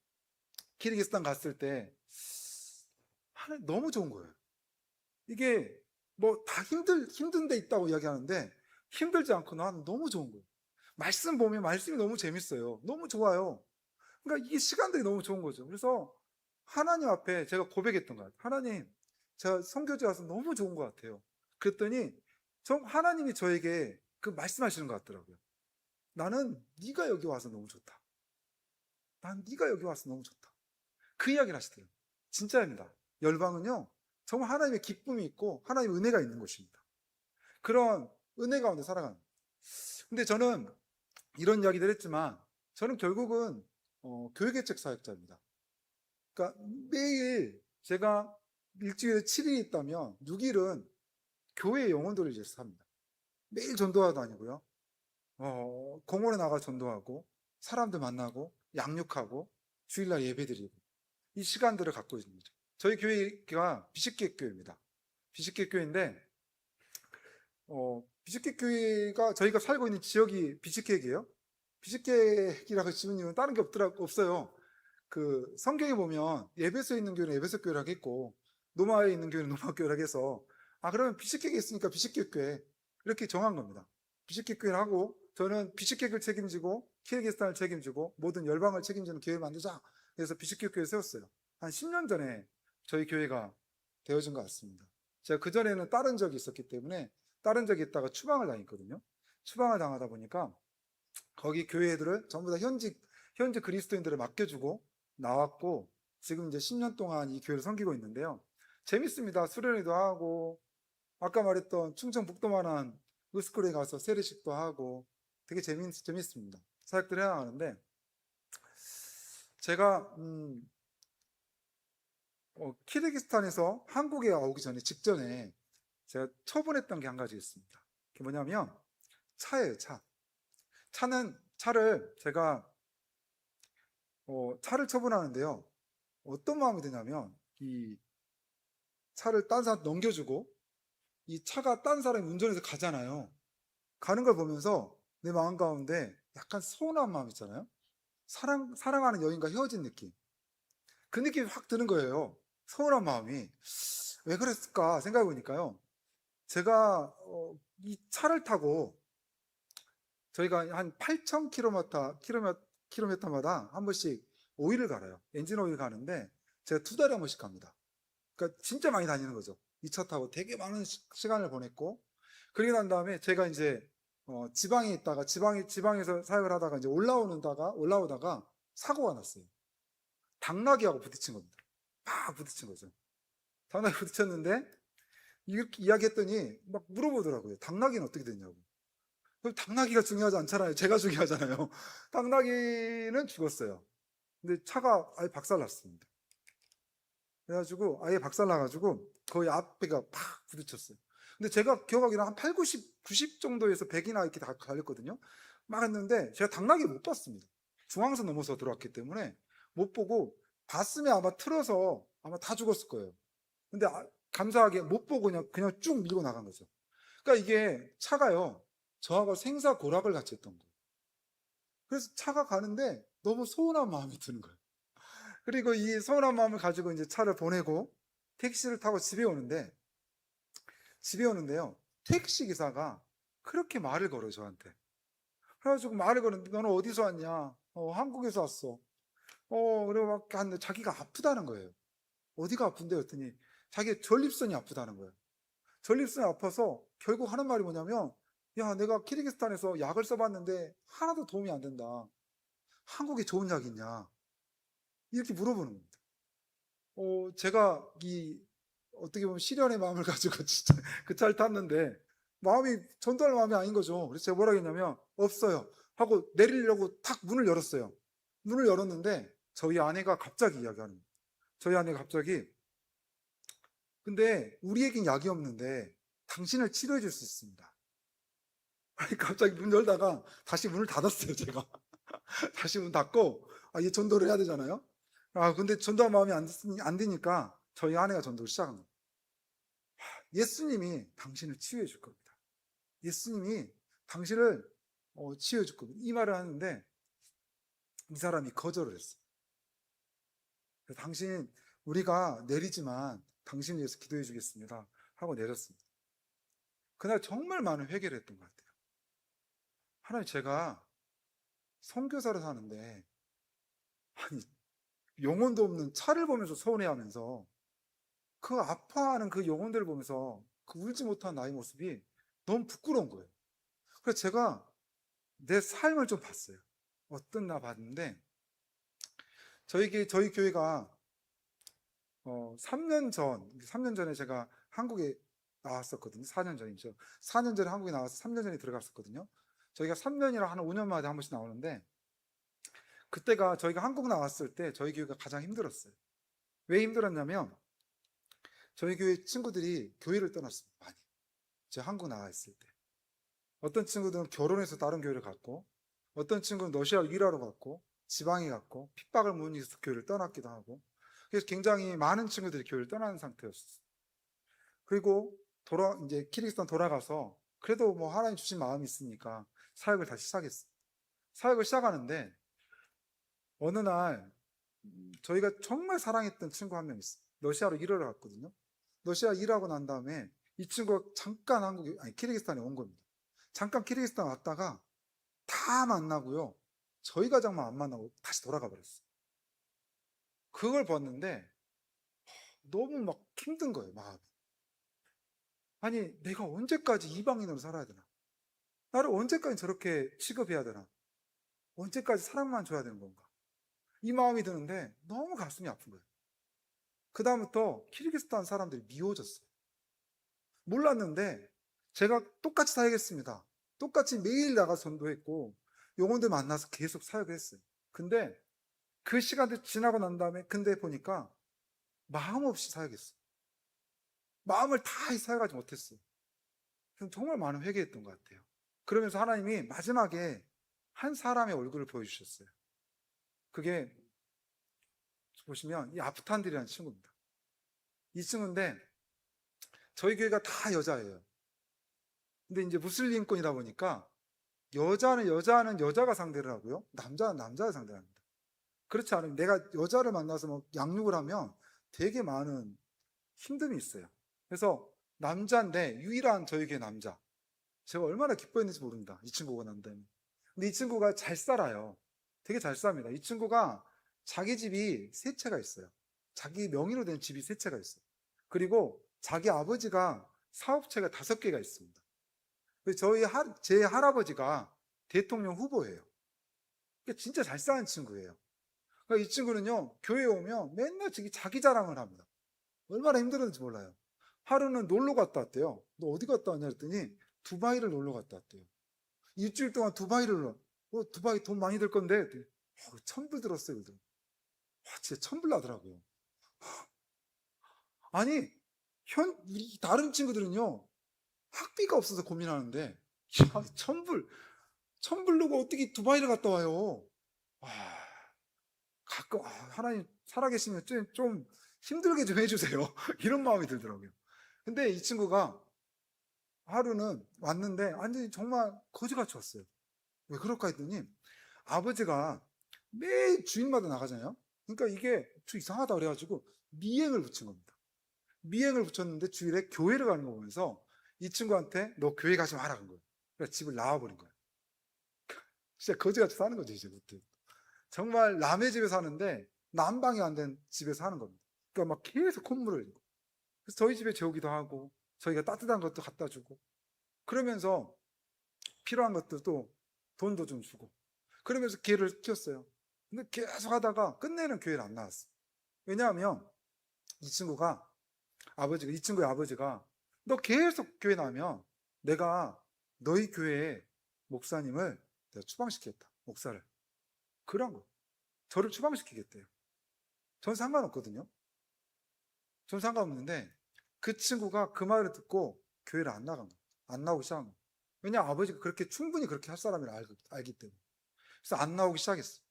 키르기스탄 갔을 때 하나님 너무 좋은 거예요. 이게 뭐 다 힘든 데 있다고 이야기하는데 힘들지 않고 나는 너무 좋은 거예요. 말씀 보면 말씀이 너무 재밌어요. 너무 좋아요. 그러니까 이게 시간들이 너무 좋은 거죠. 그래서 하나님 앞에 제가 고백했던 것 같아요. 하나님, 제가 선교지 와서 너무 좋은 것 같아요. 그랬더니 하나님이 저에게 그 말씀하시는 것 같더라고요. 나는 네가 여기 와서 너무 좋다. 난 네가 여기 와서 너무 좋다. 그 이야기를 하시더라고요. 진짜입니다. 열방은요, 정말 하나님의 기쁨이 있고 하나님의 은혜가 있는 곳입니다. 그런 은혜 가운데 살아가는. 근데 저는 이런 이야기들 했지만 저는 결국은 교회개척 사역자입니다. 그러니까 매일 제가 일주일에 7일이 있다면 6일은 교회 영혼들을 위해서 삽니다. 매일 전도하러 다니고요. 공원에 나가 전도하고 사람들 만나고 양육하고 주일날 예배드리고 이 시간들을 갖고 있는 거죠. 저희 교회가 비식계 교회입니다. 비식계 교회인데 비식계 교회가 저희가 살고 있는 지역이 비식계이에요. 비식계이라고 지은 이유는 다른 게 없어요. 그 성경에 보면 에베소에 있는 교회는 에베소 교회라고 했고 노마에 있는 교회는 노마 교회라고 해서 그러면 비식계가 있으니까 비식계 교회 이렇게 정한 겁니다. 비식계 교회를 하고 저는 비식계를 책임지고 키르기스탄을 책임지고 모든 열방을 책임지는 교회를 만들자. 그래서 비식계 교회를 세웠어요. 한 10년 전에 저희 교회가 되어진 것 같습니다. 제가 그전에는 다른 적이 있었기 때문에 다른 적이 있다가 추방을 당했거든요. 추방을 당하다 보니까 거기 교회 애들을 전부 다 현지 그리스도인들을 맡겨주고 나왔고 지금 이제 10년 동안 이 교회를 섬기고 있는데요. 재밌습니다. 수련회도 하고 아까 말했던 충청북도만한 으스쿨에 가서 세례식도 하고 되게 재밌습니다. 사역들 해야 하는데 제가 키르기스탄에서 한국에 오기 전에 직전에 제가 처분했던 게 한 가지 있습니다. 그게 뭐냐면 차예요. 차를 제가 차를 처분하는데요. 어떤 마음이 드냐면 이 차를 딴 사람한테 넘겨주고 이 차가 딴 사람이 운전해서 가잖아요. 가는 걸 보면서 내 마음 가운데 약간 서운한 마음 있잖아요. 사랑하는 여인과 헤어진 느낌. 그 느낌이 확 드는 거예요. 서운한 마음이. 왜 그랬을까 생각해 보니까요. 제가 이 차를 타고 저희가 한 8,000km마다 한 번씩 오일을 갈아요. 엔진 오일 가는데 제가 2달에 한 번씩 갑니다. 그러니까 진짜 많이 다니는 거죠. 이 차 타고 되게 많은 시간을 보냈고 그러고 난 다음에 제가 이제 지방에 있다가 지방에서 사역을 하다가 이제 올라오다가 사고가 났어요. 당나귀하고 부딪힌 겁니다. 막 부딪힌 거죠. 당나귀 부딪혔는데 이렇게 이야기했더니 막 물어보더라고요. 당나귀는 어떻게 됐냐고. 그럼 당나귀가 중요하지 않잖아요. 제가 중요하잖아요. 당나귀는 죽었어요. 근데 차가 아예 박살났습니다. 그래가지고 아예 박살나가지고 거의 앞에가 팍 부딪혔어요. 근데 제가 기억하기로는 한 8, 90 정도에서 100이나 이렇게 다 갈렸거든요. 막 했는데 제가 당나귀 못 봤습니다. 중앙선 넘어서 들어왔기 때문에 못 보고 봤으면 아마 틀어서 아마 다 죽었을 거예요. 근데 감사하게 못 보고 그냥 쭉 밀고 나간 거죠. 그러니까 이게 차가요. 저하고 생사고락을 같이 했던 거예요. 그래서 차가 가는데 너무 서운한 마음이 드는 거예요. 그리고 이 서운한 마음을 가지고 이제 차를 보내고 택시를 타고 집에 오는데요. 택시 기사가 그렇게 말을 걸어요, 저한테. 그래가지고 말을 거는데 너는 어디서 왔냐? 한국에서 왔어. 그리고 막 하는데 자기가 아프다는 거예요. 어디가 아픈데? 그랬더니 자기 전립선이 아프다는 거예요. 전립선이 아파서 결국 하는 말이 뭐냐면 야, 내가 키르기스탄에서 약을 써봤는데 하나도 도움이 안 된다. 한국에 좋은 약 있냐? 이렇게 물어보는 겁니다. 제가 어떻게 보면 시련의 마음을 가지고 진짜 그 차를 탔는데 마음이 전도할 마음이 아닌 거죠. 그래서 제가 뭐라 했냐면 없어요 하고 내리려고 탁 문을 열었어요. 문을 열었는데 저희 아내가 갑자기 이야기하는 거예요. 저희 아내가 갑자기, 근데 우리에겐 약이 없는데 당신을 치료해 줄 수 있습니다. 아니, 갑자기 문 열다가 다시 문을 닫았어요, 제가. 다시 문 닫고, 이제 전도를 해야 되잖아요. 근데 전도할 마음이 안 드니까 저희 아내가 전도를 시작한 거예요. 예수님이 당신을 치유해 줄 겁니다. 예수님이 당신을 치유해 줄 겁니다. 이 말을 하는데 이 사람이 거절을 했어요. 당신, 우리가 내리지만 당신을 위해서 기도해 주겠습니다 하고 내렸습니다. 그날 정말 많은 회개를 했던 것 같아요. 하나님, 제가 선교사를 사는데 아니, 영혼도 없는 차를 보면서 서운해하면서 그 아파하는 그 영혼들을 보면서 그 울지 못한 나의 모습이 너무 부끄러운 거예요. 그래서 제가 내 삶을 좀 봤어요. 어떻나 봤는데, 저희 교회가 3년 전에 제가 한국에 나왔었거든요. 4년 전이죠. 4년 전에 한국에 나와서 3년 전에 들어갔었거든요. 저희가 3년이라 한 5년마다 한 번씩 나오는데, 그때가 저희가 한국 나왔을 때 저희 교회가 가장 힘들었어요. 왜 힘들었냐면, 저희 교회 친구들이 교회를 떠났습니다. 많이. 제가 한국 나와 있을 때. 어떤 친구들은 결혼해서 다른 교회를 갔고, 어떤 친구는 러시아 일하러 갔고, 지방에 갔고, 핍박을 못 이겨서 교회를 떠났기도 하고, 그래서 굉장히 많은 친구들이 교회를 떠나는 상태였어요. 그리고 이제 키르기스탄 돌아가서, 그래도 뭐 하나님 주신 마음이 있으니까 사역을 다시 시작했어요. 사역을 시작하는데, 어느 날, 저희가 정말 사랑했던 친구 한 명 있어요. 러시아로 일하러 갔거든요. 러시아 일하고 난 다음에 이 친구가 잠깐 키르기스탄에 온 겁니다. 잠깐 키르기스탄 왔다가 다 만나고요. 저희 가정만 안 만나고 다시 돌아가 버렸어요. 그걸 봤는데 너무 막 힘든 거예요, 마음이. 아니, 내가 언제까지 이방인으로 살아야 되나? 나를 언제까지 저렇게 취급해야 되나? 언제까지 사랑만 줘야 되는 건가? 이 마음이 드는데 너무 가슴이 아픈 거예요. 그다음부터 키르기스탄 사람들이 미워졌어요. 몰랐는데 제가 똑같이 사역했습니다. 똑같이 매일 나가서 전도했고 영혼들 만나서 계속 사역을 했어요. 근데 그 시간들 지나고 난 다음에 근데 보니까 마음 없이 사역했어요. 마음을 다해 사역하지 못했어요. 정말 많은 회개했던 것 같아요. 그러면서 하나님이 마지막에 한 사람의 얼굴을 보여주셨어요. 그게 보시면 이 아프탄들이라는 친구입니다. 이 친구인데 저희 교회가 다 여자예요. 근데 이제 무슬림권이다 보니까 여자는 여자가 상대를 하고요. 남자는 남자가 상대를 합니다. 그렇지 않으면 내가 여자를 만나서 뭐 양육을 하면 되게 많은 힘듦이 있어요. 그래서 남자인데 유일한 저희 교회 남자. 제가 얼마나 기뻐했는지 모릅니다. 이 친구가 난다면. 근데 이 친구가 잘 살아요. 되게 잘 삽니다. 이 친구가 자기 집이 세 채가 있어요. 자기 명의로 된 집이 세 채가 있어요. 그리고 자기 아버지가 사업체가 5개가 있습니다. 제 할아버지가 대통령 후보예요. 그러니까 진짜 잘 사는 친구예요. 그러니까 이 친구는요, 교회에 오면 맨날 자기 자랑을 합니다. 얼마나 힘들었는지 몰라요. 하루는 놀러 갔다 왔대요. 너 어디 갔다 왔냐 그랬더니 두바이를 놀러 갔다 왔대요. 일주일 동안 두바이를 두바이 돈 많이 들 건데 1,000불 들었어요. 그러더니. 진짜 1,000불 나더라고요. 아니, 다른 친구들은요, 학비가 없어서 고민하는데, 야, 1,000불 누고 어떻게 두바이를 갔다 와요? 가끔, 하나님 살아계시면 좀 힘들게 좀 해주세요. 이런 마음이 들더라고요. 근데 이 친구가 하루는 왔는데, 완전히 정말 거지같이 왔어요. 왜 그럴까 했더니, 아버지가 매일 주일마다 나가잖아요. 그러니까 이게 좀 이상하다 그래가지고, 미행을 붙인 겁니다. 미행을 붙였는데 주일에 교회를 가는 거 보면서 이 친구한테 너 교회 가지 마라 그런 거예요. 그래서 집을 나와버린 거예요. 진짜 거지같이 사는 거죠, 이제부터. 정말 남의 집에 사는데 난방이 안 된 집에 사는 겁니다. 그러니까 막 계속 콧물을 흘리고. 그래서 저희 집에 재우기도 하고 저희가 따뜻한 것도 갖다 주고 그러면서 필요한 것도 또 돈도 좀 주고 그러면서 걔를 키웠어요. 근데 계속 하다가 끝내는 교회를 안 나왔어요. 왜냐하면 이 친구의 아버지가 너 계속 교회 나면 내가 너희 교회 목사님을 내가 추방시키겠다. 목사를. 그런 거. 저를 추방시키겠대요. 전 상관없거든요. 전 상관없는데 그 친구가 그 말을 듣고 교회를 안 나간 거예요. 안 나오기 시작한 거예요. 왜냐 아버지가 그렇게 충분히 그렇게 할 사람을 알기 때문에. 그래서 안 나오기 시작했어요.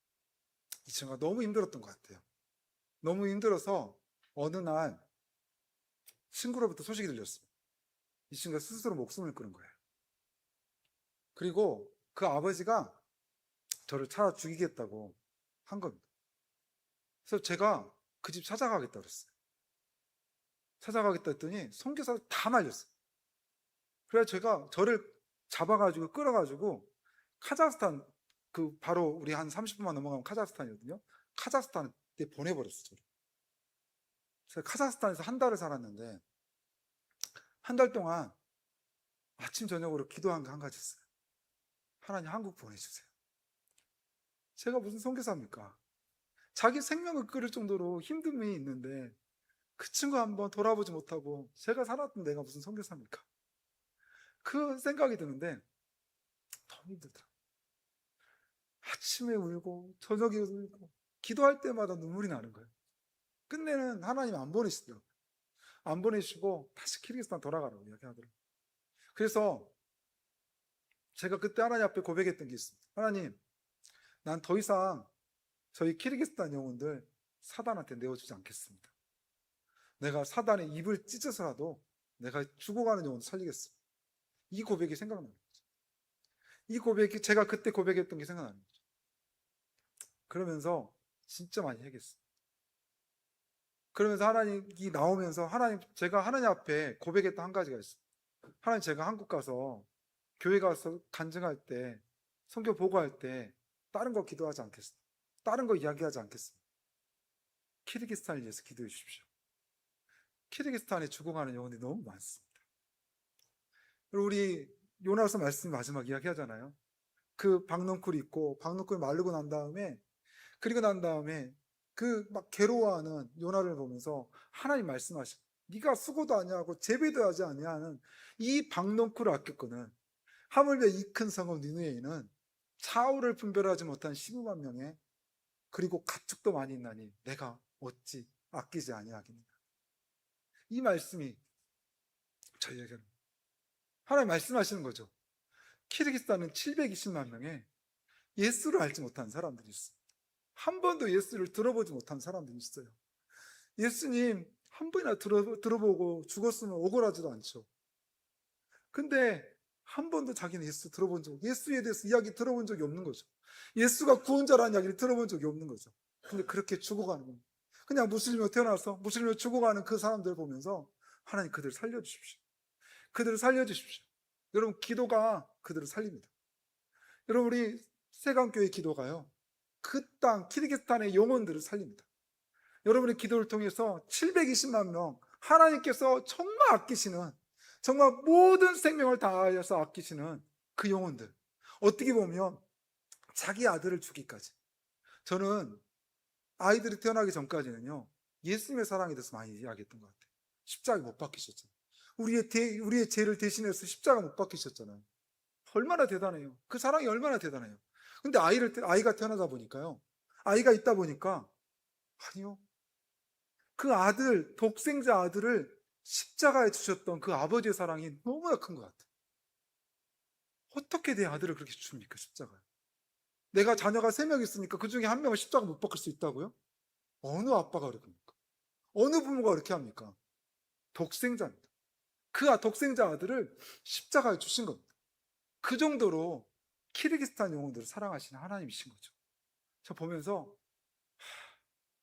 이 친구가 너무 힘들었던 것 같아요. 너무 힘들어서 어느 날 친구로부터 소식이 들렸어요. 이 친구가 스스로 목숨을 끊은 거예요. 그리고 그 아버지가 저를 찾아 죽이겠다고 한 겁니다. 그래서 제가 그 집 찾아가겠다 그랬어요. 찾아가겠다 했더니 선교사를 다 말렸어요. 그래서 제가 저를 잡아가지고 끌어가지고 카자흐스탄, 그 바로 우리 한 30분만 넘어가면 카자흐스탄이거든요. 카자흐스탄에 보내버렸어요. 저를. 그래서 카자흐스탄에서 한 달을 살았는데 한 달 동안 아침 저녁으로 기도한 게 한 가지 있어요. 하나님 한국 보내주세요. 제가 무슨 선교사입니까? 자기 생명을 끊을 정도로 힘듦이 있는데 그 친구 한번 돌아보지 못하고 제가 살았던 내가 무슨 선교사입니까? 그 생각이 드는데 너무 힘들더라고요. 아침에 울고 저녁에 울고 기도할 때마다 눈물이 나는 거예요. 끝내는 하나님 안 보내시더라고요. 안 보내시고 다시 키르기스탄 돌아가라고 이야기하더라고요. 그래서 제가 그때 하나님 앞에 고백했던 게 있습니다. 하나님, 난 더 이상 저희 키르기스탄 영혼들 사단한테 내어주지 않겠습니다. 내가 사단의 입을 찢어서라도 내가 죽어가는 영혼 살리겠습니다. 이 고백이 생각나는 거죠. 이 고백이 제가 그때 고백했던 게 생각나는 거죠. 그러면서 진짜 많이 해겠어요. 그러면서 하나님이 나오면서 제가 하나님 앞에 고백했던 한 가지가 있어요. 하나님, 제가 한국 가서 교회 가서 간증할 때 선교 보고할 때 다른 거 기도하지 않겠습니다. 다른 거 이야기하지 않겠습니다. 키르기스탄을 위해서 기도해 주십시오. 키르기스탄에 죽어가는 영혼들이 너무 많습니다. 그리고 우리 요나서 말씀 마지막 이야기 하잖아요. 그 박넝쿨이 있고 박넝쿨 마르고 난 다음에 그리고 난 다음에 그 막 괴로워하는 요나를 보면서 하나님 말씀하시고 네가 수고도 아니하고 재배도 하지 아니하는 이 박넝쿨을 아꼈거든. 하물며 이 큰 성읍 니느웨는 차우를 분별하지 못한 15만 명의 그리고 가축도 많이 있나니 내가 어찌 아끼지 아니하겠느냐. 이 말씀이 저희에게는 하나님 말씀하시는 거죠. 키르기스탄은 720만 명의 예수를 알지 못한 사람들이 있어요. 한 번도 예수를 들어보지 못한 사람들이 있어요. 예수님 한 번이나 들어보고 죽었으면 억울하지도 않죠. 근데 한 번도 자기는 예수에 대해서 이야기 들어본 적이 없는 거죠. 예수가 구원자라는 이야기를 들어본 적이 없는 거죠. 근데 그렇게 죽어가는 겁니다. 그냥 무슬림으로 태어나서 무슬림으로 죽어가는 그 사람들을 보면서 하나님 그들을 살려주십시오. 그들을 살려주십시오. 여러분 기도가 그들을 살립니다. 여러분 우리 세강교회 기도가요. 그 땅 키르기스탄의 영혼들을 살립니다. 여러분의 기도를 통해서 720만 명 하나님께서 정말 아끼시는 정말 모든 생명을 다하여서 아끼시는 그 영혼들 어떻게 보면 자기 아들을 주기까지 저는 아이들이 태어나기 전까지는요 예수님의 사랑에 대해서 많이 이야기했던 것 같아요. 십자가 못 박히셨잖아요. 우리의 죄를 대신해서 십자가 못 박히셨잖아요. 얼마나 대단해요. 그 사랑이 얼마나 대단해요. 근데 아이가 태어나다 보니까요 아이가 있다 보니까 아니요 그 아들 독생자 아들을 십자가에 주셨던 그 아버지의 사랑이 너무나 큰 것 같아요. 어떻게 내 아들을 그렇게 줍니까 십자가에. 내가 자녀가 3명 있으니까 그 중에 한 명을 십자가 못 박을 수 있다고요? 어느 아빠가 그렇게 합니까? 어느 부모가 그렇게 합니까? 독생자입니다. 그 독생자 아들을 십자가에 주신 겁니다. 그 정도로 키르기스탄 영혼들을 사랑하시는 하나님이신 거죠. 저 보면서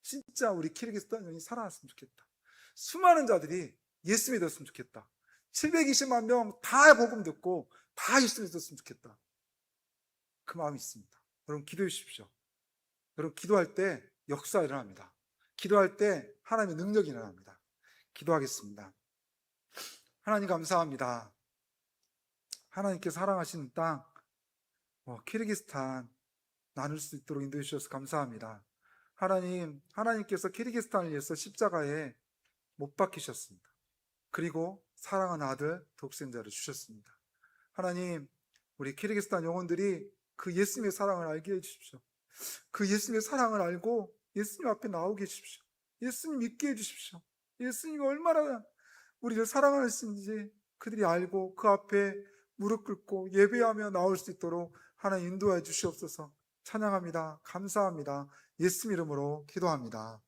진짜 우리 키르기스탄 영혼이 살아났으면 좋겠다. 수많은 자들이 예수 믿었으면 좋겠다. 720만 명 다 복음 듣고 다 예수 믿었으면 좋겠다. 그 마음이 있습니다. 여러분 기도해 주십시오. 여러분 기도할 때 역사가 일어납니다. 기도할 때 하나님의 능력이 일어납니다. 기도하겠습니다. 하나님 감사합니다. 하나님께서 사랑하시는 땅 키르기스탄 나눌 수 있도록 인도해 주셔서 감사합니다. 하나님께서 키르기스탄을 위해서 십자가에 못 박히셨습니다. 그리고 사랑하는 아들 독생자를 주셨습니다. 하나님, 우리 키르기스탄 영혼들이 그 예수님의 사랑을 알게 해주십시오. 그 예수님의 사랑을 알고 예수님 앞에 나오게 해주십시오. 예수님 믿게 해주십시오. 예수님이 얼마나 우리를 사랑하시는지 그들이 알고 그 앞에 무릎 꿇고 예배하며 나올 수 있도록 하나님 인도해 주시옵소서. 찬양합니다. 감사합니다. 예수님 이름으로 기도합니다.